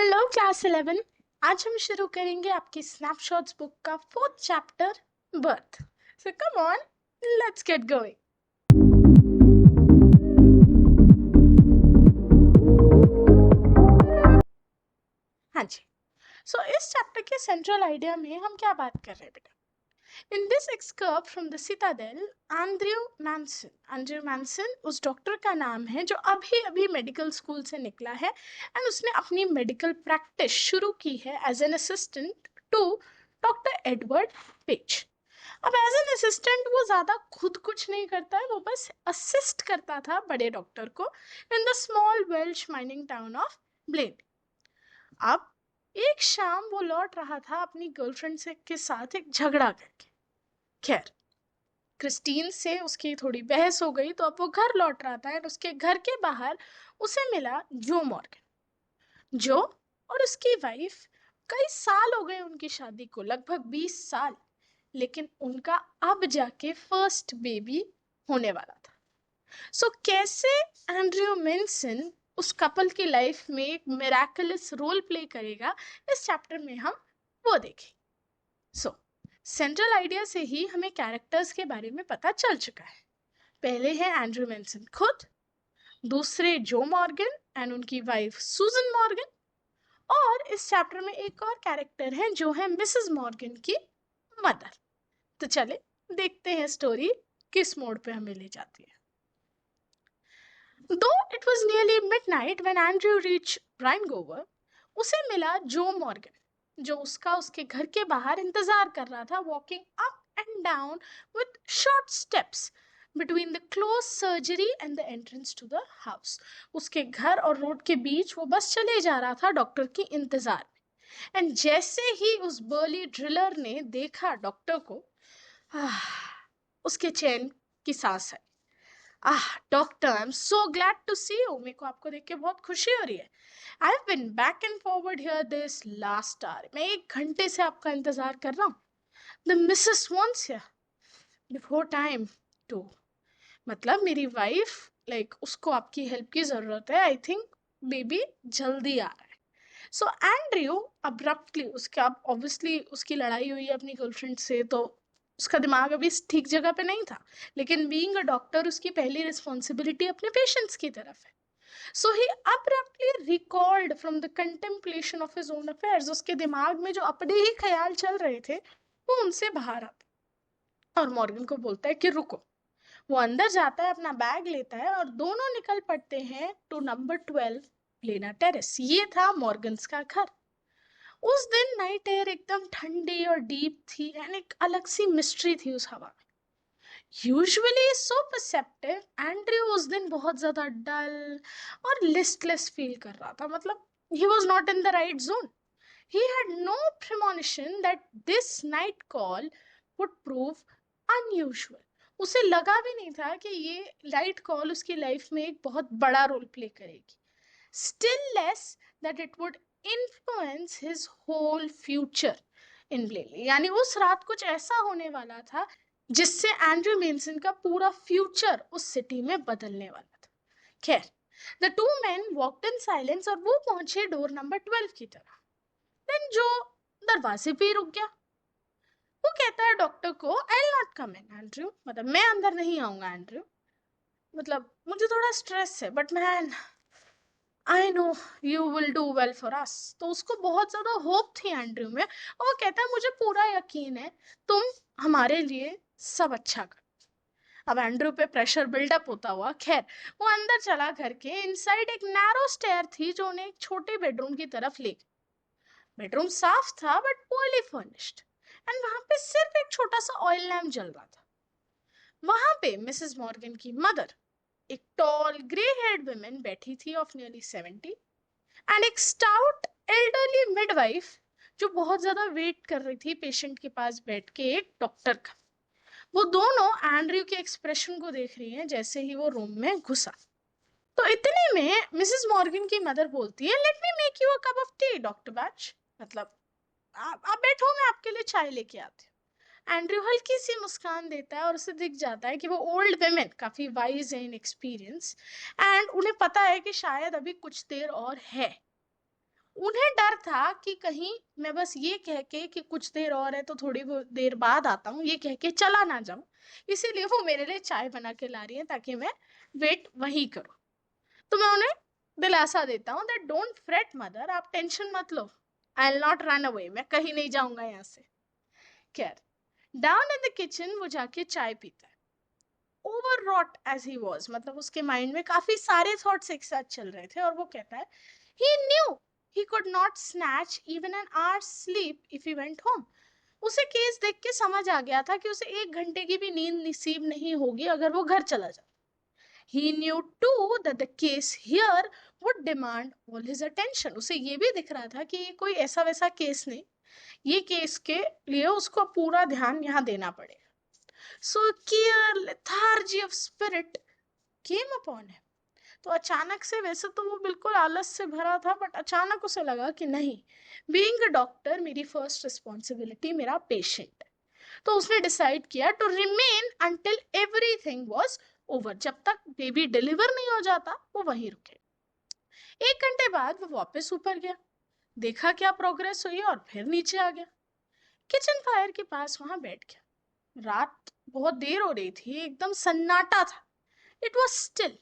Hello class 11। आज हम शुरू करेंगे आपकी स्नैपशॉट्स बुक का 4th chapter birth. So come on, let's get going. हाँ जी, सो इस चैप्टर के सेंट्रल आइडिया में हम क्या बात कर रहे हैं बेटा? In this excerpt from the Citadel, Andrew Manson उस डॉक्टर का नाम है जो अभी अभी मेडिकल स्कूल से निकला है एंड उसने अपनी मेडिकल प्रैक्टिस शुरू की है as an assistant to doctor Edward Page. अब एज एन असिस्टेंट वो ज़्यादा खुद कुछ नहीं करता है, वो बस असिस्ट करता था बड़े डॉक्टर को in the small Welsh mining town of blade. अब एक शाम वो लौट रहा था अपनी गर्लफ्रेंड से के साथ एक झगड़ा करके। खैर, क्रिस्टीन से उसकी थोड़ी बहस हो गई तो अब वो घर लौट रहा था और उसके घर के बाहर उसे मिला जो मॉर्गन। जो और उसकी वाइफ, कई साल हो गए उनकी शादी को, लगभग 20 साल, लेकिन उनका अब जाके फर्स्ट बेबी होने वाला था। सो कैसे एंड्रयू मैनसन उस कपल की लाइफ में एक मिराकुलस रोल प्ले करेगा, इस चैप्टर में हम वो देखेंगे। सो सेंट्रल आइडिया से ही हमें कैरेक्टर्स के बारे में पता चल चुका है। पहले है एंड्रयू मैनसन खुद, दूसरे जो मॉर्गन एंड उनकी वाइफ सूजन मॉर्गन, और इस चैप्टर में एक और कैरेक्टर है जो है मिसेस मॉर्गन की मदर। तो चले देखते हैं स्टोरी किस मोड़ पे हमें ले जाती है। Though it was nearly midnight when Andrew reached Rhine-Gower, उसे मिला जो मॉर्गन, जो उसके घर के बाहर इंतजार कर रहा था, walking up and down with short steps between the closed surgery and the entrance to the house. उसके घर और रोड के बीच वो बस चले जा रहा था डॉक्टर की इंतजार में। एंड जैसे ही उस बर्ली ड्रिलर ने देखा डॉक्टर को, उसके चैन की सांस आई। Doctor, I am so glad to see you. मेरे को आपको देख के बहुत खुशी हो रही है। I have been back and forward here this last hour. मैं 1 घंटे से आपका इंतजार कर रहा हूँ। The missus wants here before time too, मतलब मेरी वाइफ, उसको आपकी हेल्प की जरूरत है। आई थिंक बेबी जल्दी आ रहा है। सो एंड्रयू अब्रप्टली, उसका ऑब्वियसली उसकी लड़ाई हुई है अपनी गर्लफ्रेंड से, तो उसका दिमाग अभी ठीक जगह पे नहीं था, लेकिन बीइंग अ डॉक्टर उसकी पहली रिस्पॉन्सिबिलिटी अपने पेशेंट्स की तरफ है। So he abruptly recalled from the contemplation of his own affairs. उसके दिमाग में जो अपने ही ख्याल चल रहे थे वो उनसे बाहर आता और मॉर्गन को बोलता है कि रुको। वो अंदर जाता है, अपना बैग लेता है और दोनों निकल पड़ते हैं टू नंबर 12 लेना टेरेस। ये था मॉर्गन्स का घर। उस दिन नाइट एयर एकदम ठंडी और डीप थी एंड एक अलग सी मिस्ट्री थी उस हवा में। यूजुअली सो परसेप्टिव, एंड्रयू उस दिन बहुत ज्यादा डल और लिस्टलेस फील कर रहा था। मतलब he was not in the right zone. He had no premonition that this night call would prove unusual. उसे लगा भी नहीं था कि ये नाइट कॉल उसकी लाइफ में एक बहुत बड़ा रोल प्ले करेगी। Still less that it would influence his whole future in Blaley। यानी उस रात कुछ ऐसा होने वाला था जिससे एंड्रयू मेंसन का पूरा फ्यूचर उस सिटी में बदलने वाला था। खैर, the two man walked in silence और वो पहुंचे डोर नंबर 12 की तरफ। देन जो दरवाजे पे ही रुक गया। वो कहता है डॉक्टर को, आई will not come in Andrew, मतलब मैं अंदर नहीं आऊंगा एंड्रयू, मतलब मुझे थोड़ा स्ट्रेस है, but man I know you will do well for us. तो उसको बहुत ज्यादा होप थी एंड्रयू में और वो कहता है मुझे पूरा यकीन है तुम हमारे लिए सब अच्छा कर। अब एंड्रयू पे प्रेशर बिल्डअप होता हुआ, खैर, वो अंदर चला घर के। इनसाइड एक नैरो स्टेयर थी जो उन्हें एक छोटे बेडरूम की तरफ ले गई। बेडरूम साफ था बट पोअरली फर्निश्ड एंड वहां पे सिर्फ एक छोटा सा ऑयल लैम्प जल रहा था। वहां पे मिसेस मॉर्गन की मदर, एक टॉल ग्रे हेयर्ड वुमन बैठी थी ऑफ नियरली 70, एंड एक स्टाउट एल्डरली मिडवाइफ जो बहुत ज्यादा वेट कर रही थी पेशेंट के पास बैठ के एक डॉक्टर का। वो दोनों एंड्रयू के एक्सप्रेशन को देख रही हैं जैसे ही वो रूम में घुसा। तो इतने में मिसेस मॉर्गन की मदर बोलती है, let me make you a cup of T doctor batch, मतलब आप बैठो, मैं आपके लिए चाय लेके आती हूँ। एंड्रयू हल्की सी मुस्कान देता है और उसे दिख जाता है कि वो ओल्ड वेमेन काफी वाइज है इन एक्सपीरियंस एंड उन्हें पता है कि शायद अभी कुछ देर और है। उन्हें डर था कि कहीं मैं बस ये कह के कि कुछ देर और है तो थोड़ी देर बाद आता हूँ, ये कह के चला ना जाऊं, इसीलिए वो मेरे लिए चाय बना के ला रही है ताकि मैं वेट वहीं करूं। तो मैं उन्हें दिलासा देता हूँ दैट डोंट फ्रेट मदर, आप टेंशन मत लो, I will not run away, मैं कहीं नहीं जाऊंगा यहाँ से। खैर, डाउन इन द किचन वो जाके चाय पीता है। ओवररॉट एज ही वाज, मतलब उसके माइंड में काफी सारे थॉट्स एक साथ चल रहे थे, और वो कहता है he knew he could not snatch even an hour sleep if he went home. उसे केस देख के समझ आ गया था कि उसे 1 घंटे की भी नींद नसीब नहीं होगी अगर वो घर चला जाए। He knew too that the case here would demand all his attention. उसे ये भी दिख रहा था कि ये कोई ऐसा वैसा केस नहीं, ये केस के लिए उसको पूरा ध्यान यहाँ देना पड़ेगा। So a clear lethargy of spirit came upon him. तो अचानक से, वैसे तो वो बिल्कुल आलस से भरा था, बट अचानक उसे लगा कि नहीं, बीइंग अ डॉक्टर मेरी फर्स्ट रिस्पॉन्सिबिलिटी मेरा पेशेंट है। तो उसने डिसाइड किया to remain until everything was over, जब तक बेबी डिलीवर नहीं हो जाता वो वहीं रुके। 1 घंटे बाद वो वापस ऊपर गया, देखा क्या प्रोग्रेस हुई और फिर नीचे आ गया। किचन फायर के पास वहां बैठ गया। रात बहुत देर हो रही थी, एकदम सन्नाटा था। इट वॉज स्टिल,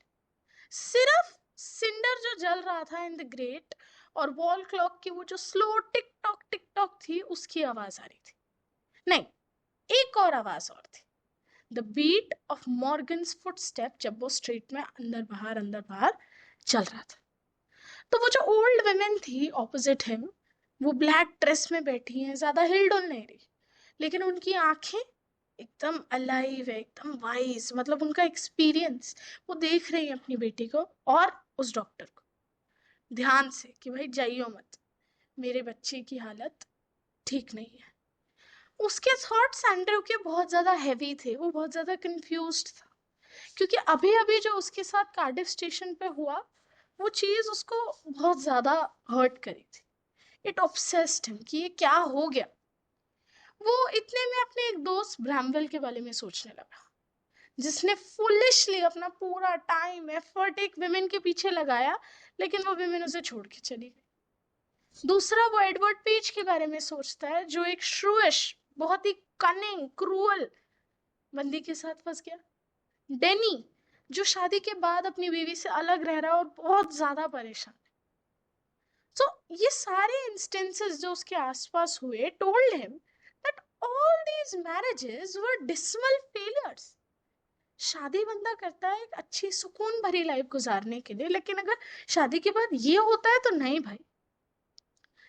सिर्फ सिंडर जो जल रहा था इन द ग्रेट, और वॉल क्लॉक की वो जो स्लो टिक टॉक थी उसकी आवाज आ रही थी। नहीं, एक और आवाज और थी, the beat of Morgan's footstep, जब वो स्ट्रीट में अंदर बाहर चल रहा था। तो वो जो ओल्ड वुमेन थी ऑपोजिट हिम, वो ब्लैक ड्रेस में बैठी हैं, ज्यादा हिलडुल नहीं रही, लेकिन उनकी आंखें एकदम अलाइव है, एकदम वाइज, मतलब उनका एक्सपीरियंस, वो देख रही है अपनी बेटी को और उस डॉक्टर को ध्यान से कि भाई जाइयो मत, मेरे बच्चे की हालत ठीक नहीं है। उसके थॉट्स एंड्रयू के बहुत ज्यादा हैवी थे, वो बहुत ज्यादा कंफ्यूज्ड था, क्योंकि अभी अभी जो उसके साथ कार्डिफ स्टेशन पे हुआ वो चीज उसको बहुत ज्यादा हर्ट करी थी। इट ऑब्सेस्ड हिम कि ये क्या हो गया। वो इतने में अपने एक दोस्त ब्रैमवेल के बारे में सोचने लगा, जिसने फुलिशली अपना पूरा टाइम एफर्ट एक विमेन के पीछे लगाया, लेकिन वो विमेन उसे छोड़ के चली गई। दूसरा, वो एडवर्ड पीच के बारे में सोचता है, जो एक श्रूइश, बहुत ही कनिंग क्रूअल बंदी के साथ फंस गया। डेनी, जो शादी के बाद अपनी बीवी से अलग रह रहा है और बहुत ज्यादा परेशान है। तो ये सारे इंस्टेंसेस जो उसके आसपास हुए told him that all these marriages were dismal failures. शादी बंदा करता है एक अच्छी सुकून भरी लाइफ गुजारने के लिए, लेकिन अगर शादी के बाद ये होता है तो नहीं भाई,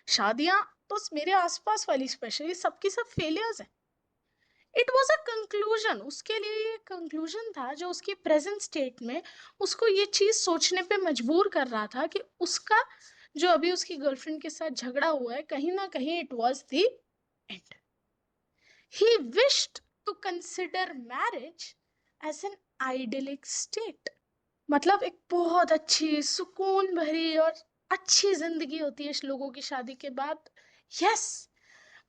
शादियां तो मेरे आसपास वाली स्पेशली सबकी सब फेलियर्स हैं। इट वॉज अ कंक्लूजन, उसके लिए ये कंक्लूजन था जो उसकी प्रेजेंट स्टेट में उसको ये चीज सोचने पे मजबूर कर रहा था कि उसका जो अभी उसकी गर्लफ्रेंड के साथ झगड़ा हुआ है, कहीं ना कहीं it was the end. He wished to consider marriage as an idyllic state, मतलब एक बहुत अच्छी सुकून भरी और अच्छी जिंदगी होती है लोगों की शादी के बाद। यस,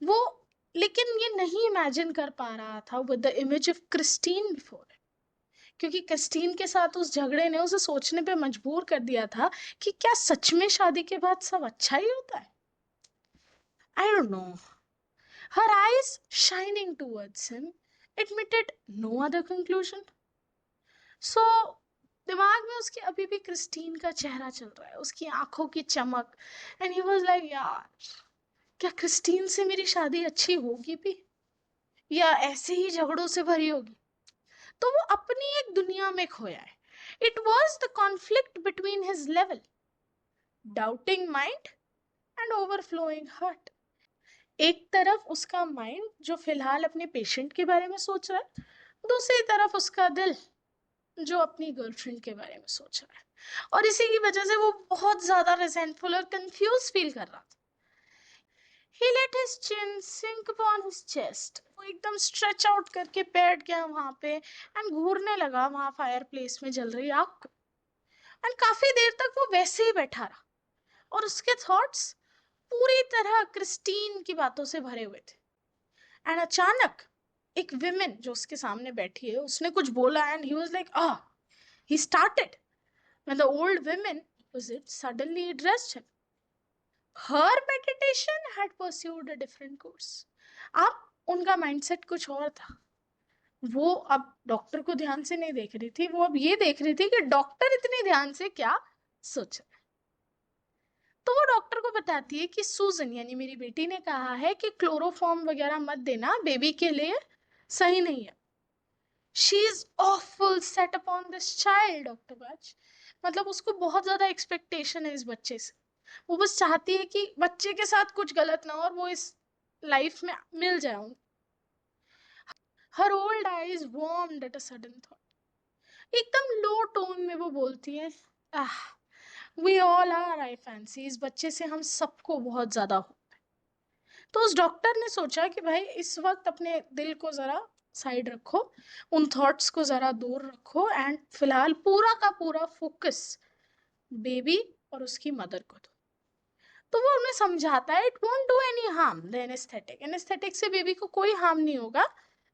वो, लेकिन ये नहीं इमेजिन कर पा रहा था with the image of Christine before, क्योंकि क्रिस्टीन के साथ उस झगड़े ने उसे सोचने पे मजबूर कर दिया था कि क्या सच में शादी के बाद सब अच्छा ही होता है। I don't know, her eyes shining towards him admitted no other conclusion. सो दिमाग में उसके अभी भी क्रिस्टीन का चेहरा चल रहा है, उसकी आंखों की चमक, एंड ही वाज लाइक यार, क्या क्रिस्टीन से मेरी शादी अच्छी होगी भी, या ऐसे ही झगड़ों से भरी होगी। तो वो अपनी एक दुनिया में खोया है। It was the conflict between his level, doubting mind and overflowing heart. एक तरफ उसका माइंड जो फिलहाल अपने पेशेंट के बारे में सोच रहा है, दूसरी तरफ उसका दिल जो अपनी गर्लफ्रेंड के बारे में सोच रहा है, और इसी की वजह से वो बहुत ज्यादा रिजेंटफुल और कंफ्यूज फील कर रहा था। He let his chin sink upon his chest. वो एकदम स्ट्रेच आउट करके बैठ गया वहां पे एंड घूरने लगा वहां फायर प्लेस में जल रही आग को। एंड काफी देर तक वो वैसे ही बैठा रहा, और उसके थॉट्स पूरी तरह क्रिस्टीन की बातों से भरे हुए थे। एंड अचानक एक विमेन जो उसके सामने बैठी है, उसने कुछ बोला, and he was like he started when the old woman opposite suddenly addressed him. her meditation had pursued a different course. अब उनका माइंडसेट कुछ और था। वो अब डॉक्टर को ध्यान से नहीं देख रही थी, वो अब ये देख रही थी कि डॉक्टर इतने ध्यान से क्या सोच रहे। तो वो डॉक्टर को बताती है कि सूजन यानी मेरी बेटी ने कहा है कि क्लोरोफॉर्म वगैरह मत देना, बेबी के लिए सही नहीं है। She is awful set upon this child doctor बाज, मतलब उसको बहुत ज्यादा एक्सपेक्टेशन है इस बच्चे से। वो बस चाहती है कि बच्चे के साथ कुछ गलत ना हो और वो इस लाइफ में मिल जाए। हर old eyes warmed at a sudden thought. एकदम लो टोन में वो बोलती है, ah, we all are, I fancy, इस बच्चे से हम सबको बहुत ज्यादा हो। तो उस डॉक्टर ने सोचा कि भाई इस वक्त अपने दिल को जरा साइड रखो, उन थॉट्स को जरा दूर रखो एंड फिलहाल पूरा का पूरा फोकस बेबी और उसकी मदर को दो। तो वो उन्हें समझाता है, it won't do any harm the anaesthetic, anaesthetic से बेबी को कोई हार्म नहीं होगा,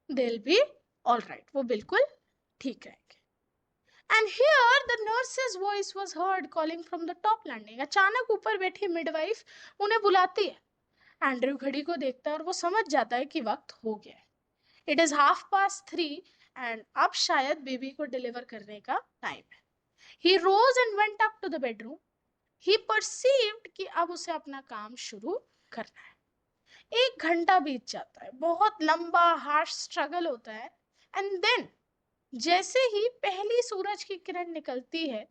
they will be all right, वो बिल्कुल ठीक रहेंगे। And here the nurse's voice was heard calling from the top landing. अचानक ऊपर बैठी मिडवाइफ उन्हें बुलाती है। एंड्रयू घड़ी को देखता है और वो समझ जाता है कि वक्त हो गया है। इट इज 3:30 एंड अब शायद बेबी को डिलीवर करने का टाइम है। He rose and went up to the bedroom. He perceived कि अब उसे अपना काम शुरू करना है। 1 घंटा बीत जाता है, बहुत लंबा हार्श स्ट्रगल होता है। एंड देन जैसे ही पहली सूरज की किरण निकलती है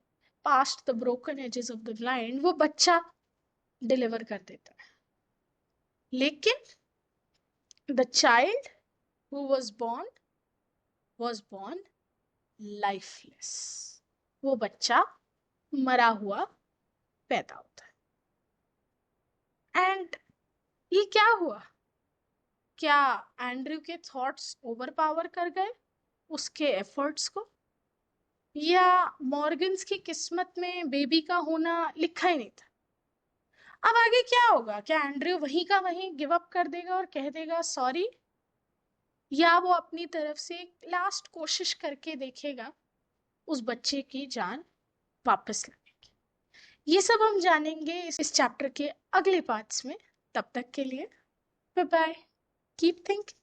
past the broken edges of the blind, वो बच्चा डिलीवर कर देता है। लेकिन the child who was born lifeless. वो बच्चा मरा हुआ पैदा होता है। एंड ये क्या हुआ? क्या एंड्रयू के थॉट्स ओवर पावर कर गए उसके एफर्ट्स को, या मॉर्गन्स की किस्मत में बेबी का होना लिखा ही नहीं था? अब आगे क्या होगा? क्या एंड्रयू वहीं का वहीं गिव अप कर देगा और कह देगा सॉरी, या वो अपनी तरफ से एक लास्ट कोशिश करके देखेगा उस बच्चे की जान वापस लाने की? ये सब हम जानेंगे इस चैप्टर के अगले पार्ट्स में। तब तक के लिए बाय बाय, कीप थिंकिंग।